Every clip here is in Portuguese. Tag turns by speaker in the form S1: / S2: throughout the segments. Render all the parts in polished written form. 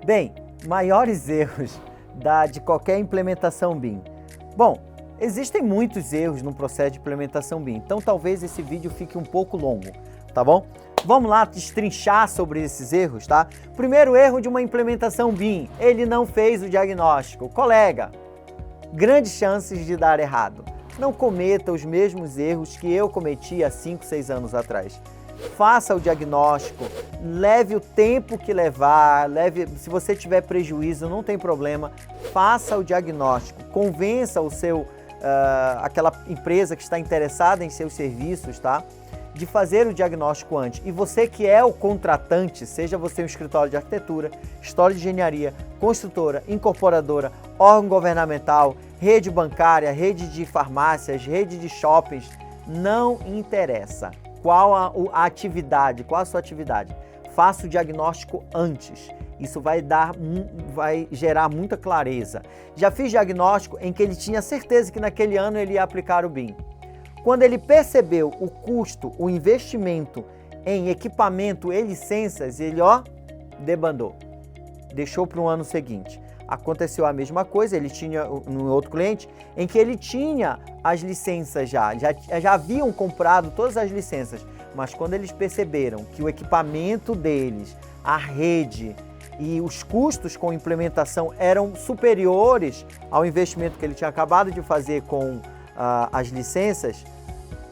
S1: Bem, maiores erros de qualquer implementação BIM. Bom, existem muitos erros no processo de implementação BIM, então talvez esse vídeo fique um pouco longo, tá bom? Vamos lá destrinchar sobre esses erros, tá? Primeiro erro de uma implementação BIM, ele não fez o diagnóstico. Colega, grandes chances de dar errado. Não cometa os mesmos erros que eu cometi há 5, 6 anos atrás. Faça o diagnóstico, leve o tempo que levar, se você tiver prejuízo, não tem problema, faça o diagnóstico, convença aquela empresa que está interessada em seus serviços, tá? De fazer o diagnóstico antes. E você que é o contratante, seja você um escritório de arquitetura, história de engenharia, construtora, incorporadora, órgão governamental, rede bancária, rede de farmácias, rede de shoppings, não interessa qual a atividade, qual a sua atividade. Faça o diagnóstico antes. Isso vai gerar muita clareza. Já fiz diagnóstico em que ele tinha certeza que naquele ano ele ia aplicar o BIM. Quando ele percebeu o custo, o investimento em equipamento e licenças, ele debandou. Deixou para o ano seguinte. Aconteceu a mesma coisa, ele tinha um outro cliente em que ele tinha as licenças já haviam comprado todas as licenças, mas quando eles perceberam que o equipamento deles, a rede e os custos com implementação eram superiores ao investimento que ele tinha acabado de fazer com as licenças,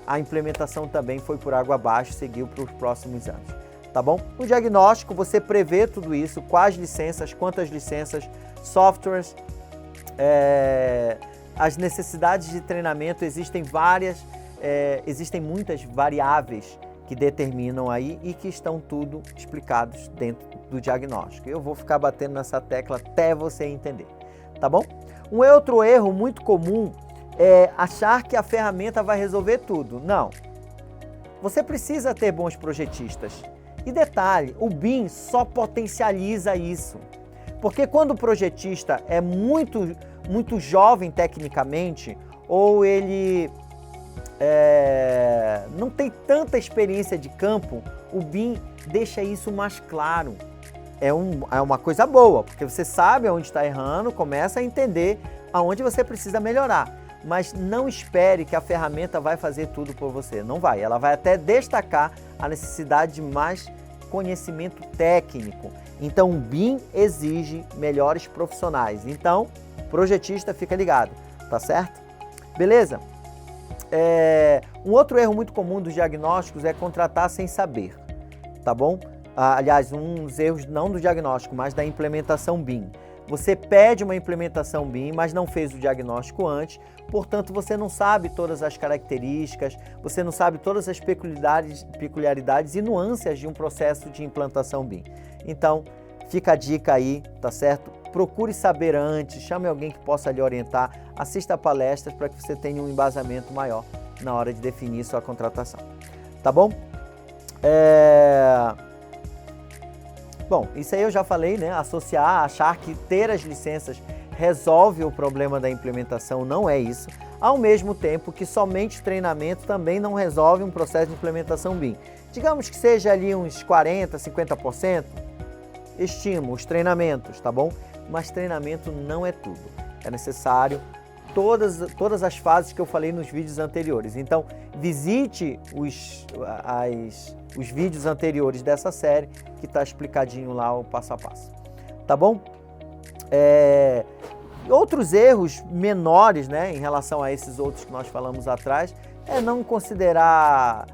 S1: a implementação também foi por água abaixo, seguiu para os próximos anos, tá bom? No diagnóstico você prevê tudo isso, quais licenças, quantas licenças, softwares, as necessidades de treinamento, existem muitas variáveis que determinam aí e que estão tudo explicados dentro do diagnóstico. Eu vou ficar batendo nessa tecla até você entender, tá bom? Um outro erro muito comum é achar que a ferramenta vai resolver tudo. Não. Você precisa ter bons projetistas. E detalhe, o BIM só potencializa isso. Porque quando o projetista é muito jovem tecnicamente, ou ele não tem tanta experiência de campo, o BIM deixa isso mais claro. É uma coisa boa, porque você sabe onde está errando, começa a entender aonde você precisa melhorar. Mas não espere que a ferramenta vai fazer tudo por você. Não vai. Ela vai até destacar a necessidade de mais conhecimento técnico. Então, o BIM exige melhores profissionais. Então, projetista, fica ligado, tá certo? Beleza? Um outro erro muito comum dos diagnósticos é contratar sem saber, tá bom? Aliás, uns erros não do diagnóstico, mas da implementação BIM. Você pede uma implementação BIM, mas não fez o diagnóstico antes, portanto você não sabe todas as características, você não sabe todas as peculiaridades e nuances de um processo de implantação BIM. Então, fica a dica aí, tá certo? Procure saber antes, chame alguém que possa lhe orientar, assista palestras para que você tenha um embasamento maior na hora de definir sua contratação. Tá bom? Bom, isso aí eu já falei, né? Achar que ter as licenças resolve o problema da implementação, não é isso. Ao mesmo tempo que somente treinamento também não resolve um processo de implementação BIM. Digamos que seja ali uns 40%, 50%, estimo os treinamentos, tá bom? Mas treinamento não é tudo. É necessário todas as fases que eu falei nos vídeos anteriores. Então, visite os vídeos anteriores dessa série, que está explicadinho lá o passo a passo. Tá bom? Outros erros menores, né, em relação a esses outros que nós falamos atrás, é não considerar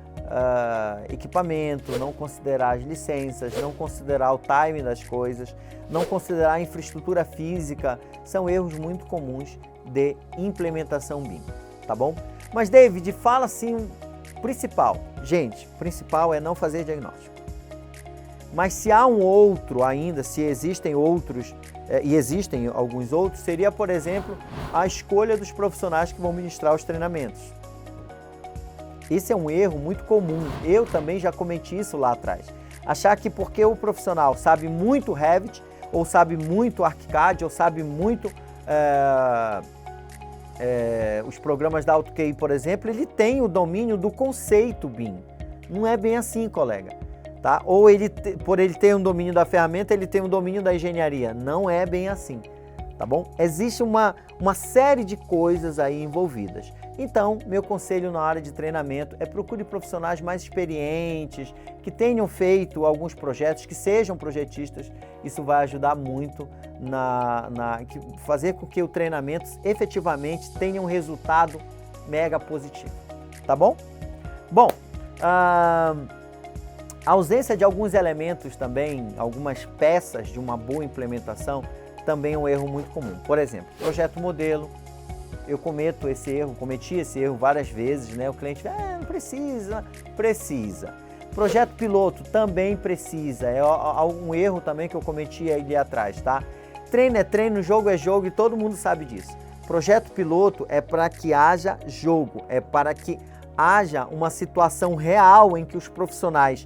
S1: equipamento, não considerar as licenças, não considerar o time das coisas, não considerar a infraestrutura física. São erros muito comuns de implementação BIM, tá bom? Mas, David, fala assim, principal. Gente, principal é não fazer diagnóstico. Mas se há um outro ainda, se existem outros, e existem alguns outros, seria, por exemplo, a escolha dos profissionais que vão ministrar os treinamentos. Esse é um erro muito comum. Eu também já cometi isso lá atrás. Achar que porque o profissional sabe muito Revit, ou sabe muito ArchiCAD, ou sabe muito os programas da AutoCAD, por exemplo, ele tem o domínio do conceito BIM. Não é bem assim, colega. tá? Ou por ele ter um domínio da ferramenta, ele tem um domínio da engenharia. Não é bem assim, tá bom? Existe uma série de coisas aí envolvidas. Então, meu conselho na área de treinamento é procure profissionais mais experientes, que tenham feito alguns projetos, que sejam projetistas. Isso vai ajudar muito fazer com que o treinamento efetivamente tenha um resultado mega positivo, tá bom? Bom, a ausência de alguns elementos também, algumas peças de uma boa implementação, também é um erro muito comum. Por exemplo, projeto modelo. Eu cometi esse erro várias vezes, né? O cliente não precisa. Projeto piloto também precisa, é um erro também que eu cometi ali atrás, tá? Treino é treino, jogo é jogo e todo mundo sabe disso. Projeto piloto é para que haja jogo, é para que haja uma situação real em que os profissionais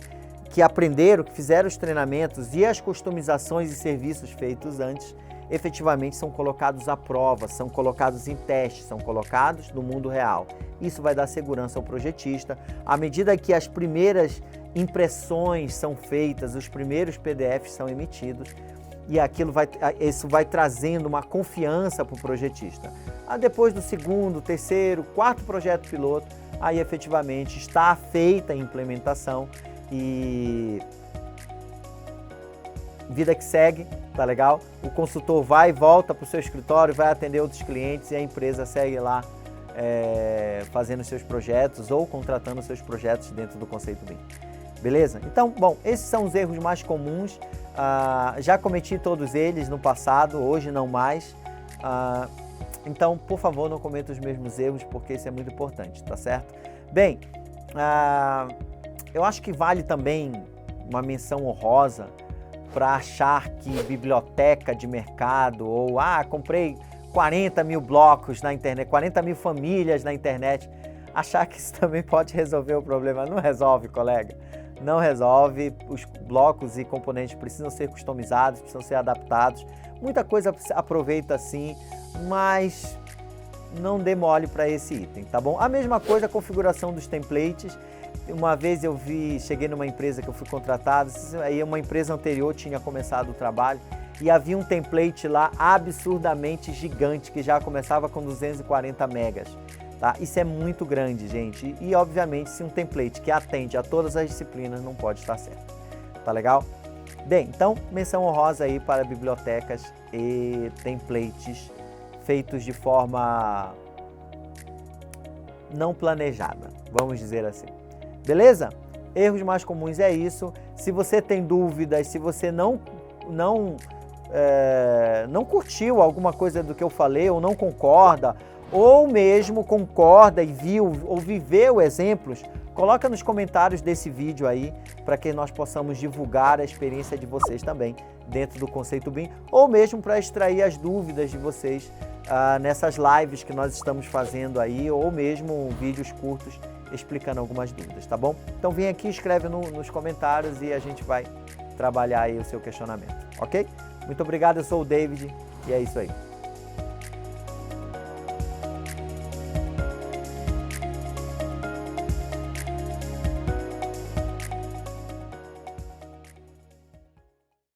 S1: que aprenderam, que fizeram os treinamentos e as customizações e serviços feitos antes, efetivamente são colocados à prova, são colocados em teste, são colocados no mundo real. Isso vai dar segurança ao projetista. À medida que as primeiras impressões são feitas, os primeiros PDFs são emitidos, e isso vai trazendo uma confiança para o projetista. Depois do segundo, terceiro, quarto projeto piloto, aí efetivamente está feita a implementação e vida que segue, tá legal? O consultor vai e volta para o seu escritório, vai atender outros clientes e a empresa segue lá fazendo seus projetos ou contratando seus projetos dentro do Conceito BIM. Beleza? Então, bom, esses são os erros mais comuns. Já cometi todos eles no passado, hoje não mais. Então, por favor, não cometa os mesmos erros, porque isso é muito importante, tá certo? Bem, eu acho que vale também uma menção honrosa para achar que biblioteca de mercado ou comprei 40 mil blocos na internet, 40 mil famílias na internet, achar que isso também pode resolver o problema. Não resolve, colega. Não resolve. Os blocos e componentes precisam ser customizados, precisam ser adaptados. Muita coisa aproveita sim, mas não dê mole para esse item, tá bom? A mesma coisa a configuração dos templates. Uma vez cheguei numa empresa que eu fui contratado, aí uma empresa anterior tinha começado o trabalho e havia um template lá absurdamente gigante que já começava com 240 megas. Tá? Isso é muito grande, gente, e obviamente se um template que atende a todas as disciplinas não pode estar certo, tá legal? Bem, então menção honrosa aí para bibliotecas e templates feitos de forma não planejada, vamos dizer assim. Beleza? Erros mais comuns é isso. Se você tem dúvidas, se você não curtiu alguma coisa do que eu falei ou não concorda, ou mesmo concorda e viu ou viveu exemplos, coloca nos comentários desse vídeo aí para que nós possamos divulgar a experiência de vocês também dentro do Conceito BIM, ou mesmo para extrair as dúvidas de vocês nessas lives que nós estamos fazendo aí, ou mesmo vídeos curtos explicando algumas dúvidas, tá bom? Então vem aqui, escreve nos comentários e a gente vai trabalhar aí o seu questionamento, ok? Muito obrigado, eu sou o David e é isso aí.